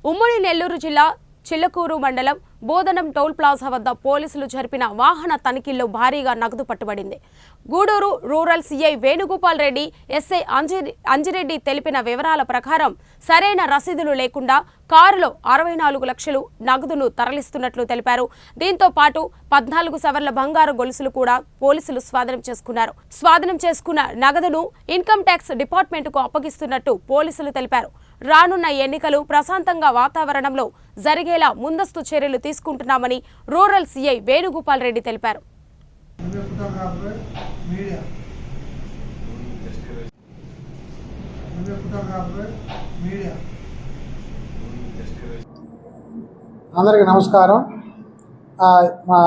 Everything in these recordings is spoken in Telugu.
ఉమ్మడి నెల్లూరు జిల్లా చిల్లకూరు మండలం బోధనం టోల్ ప్లాజా వద్ద పోలీసులు జరిపిన వాహన తనిఖీల్లో భారీగా నగదు పట్టుబడింది. Gudur rural CI Venugopal Reddy, SI Anjireddy తెలిపిన వివరాల ప్రకారం సరైన రసీదులు లేకుండా కారులో 64 లక్షలు నగదును తరలిస్తున్నట్లు తెలిపారు. దీంతో పాటు 14 సవర్ల బంగారు గొలుసులు కూడా పోలీసులు స్వాధీనం చేసుకున్న నగదును ఇన్కమ్ ట్యాక్స్ డిపార్ట్మెంట్కు అప్పగిస్తున్నట్టు పోలీసులు తెలిపారు. రానున్న ఎన్నికలు ప్రశాంతంగా వాతావరణంలో జరిగేలా ముందస్తు చర్యలు తీసుకుంటున్నామని రూరల్ సీఐ వేణుగోపాల్ రెడ్డి తెలిపారు. అందరికీ నమస్కారం. మా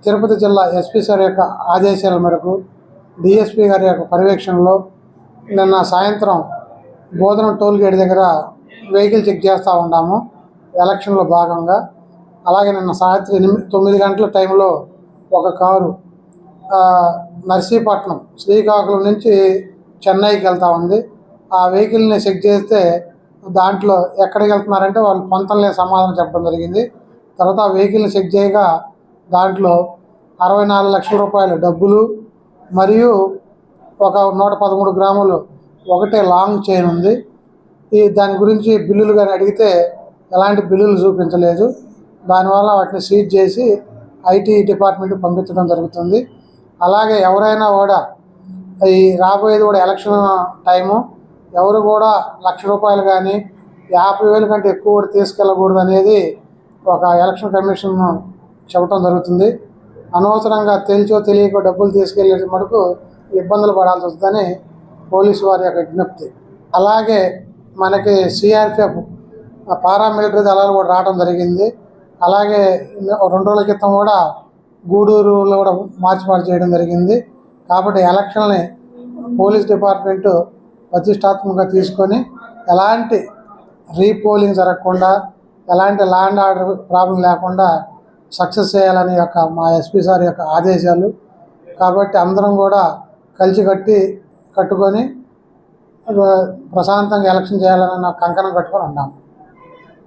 తిరుపతి జిల్లా ఎస్పీ సార్ యొక్క ఆదేశాల మేరకు డిఎస్పీ గారి యొక్క పర్యవేక్షణలో నిన్న సాయంత్రం బోధనం టోల్ గేట్ దగ్గర వెహికల్ చెక్ చేస్తూ ఉన్నాము ఎలక్షన్లో భాగంగా. అలాగే నిన్న సాయంత్రం 9 గంటల టైంలో ఒక కారు నర్సీపట్నం శ్రీకాకుళం నుంచి చెన్నైకి వెళ్తూ ఉంది. ఆ వెహికల్ని చెక్ చేస్తే దాంట్లో ఎక్కడికి వెళ్తున్నారంటే వాళ్ళు పొంతలే సమాధానం చెప్పడం జరిగింది. తర్వాత ఆ వెహికల్ని చెక్ చేయగా దాంట్లో 64 లక్షల రూపాయల డబ్బులు మరియు ఒక 113 గ్రాములు ఒకటే లాంగ్ చైన్ ఉంది. దాని గురించి బిల్లులు కానీ అడిగితే ఎలాంటి బిల్లులు చూపించలేదు. దానివల్ల వాటిని సీజ్ చేసి ఐటీ డిపార్ట్మెంట్కి పంపించడం జరుగుతుంది. అలాగే ఎవరైనా కూడా ఈ రాబోయేది కూడా ఎలక్షన్ టైము, ఎవరు కూడా ₹1,00,000 కానీ 50,000 కంటే ఎక్కువ కూడా తీసుకెళ్ళకూడదు అనేది ఒక ఎలక్షన్ కమిషన్ చెప్పడం జరుగుతుంది. అనవసరంగా తెలిసో తెలియకో డబ్బులు తీసుకెళ్ళే మటుకు ఇబ్బందులు పడాల్సి వస్తుందని పోలీసు వారి యొక్క విజ్ఞప్తి. అలాగే మనకి సిఆర్పిఎఫ్ పారామిలిటరీ దళాలు కూడా రావడం జరిగింది. అలాగే 2 రోజుల క్రితం కూడా గూడూరులో కూడా మార్చిపాటు చేయడం జరిగింది. కాబట్టి ఎలక్షన్ని పోలీస్ డిపార్ట్మెంటు ప్రతిష్టాత్మకంగా తీసుకొని ఎలాంటి రీపోలింగ్ జరగకుండా, ఎలాంటి ల్యాండ్ ఆర్డర్ ప్రాబ్లం లేకుండా సక్సెస్ చేయాలని యొక్క మా ఎస్పీ సార్ యొక్క ఆదేశాలు. కాబట్టి అందరం కూడా కట్టుకొని ప్రశాంతంగా ఎలక్షన్ చేయాలని కంకణం కట్టుకొని ఉన్నాము.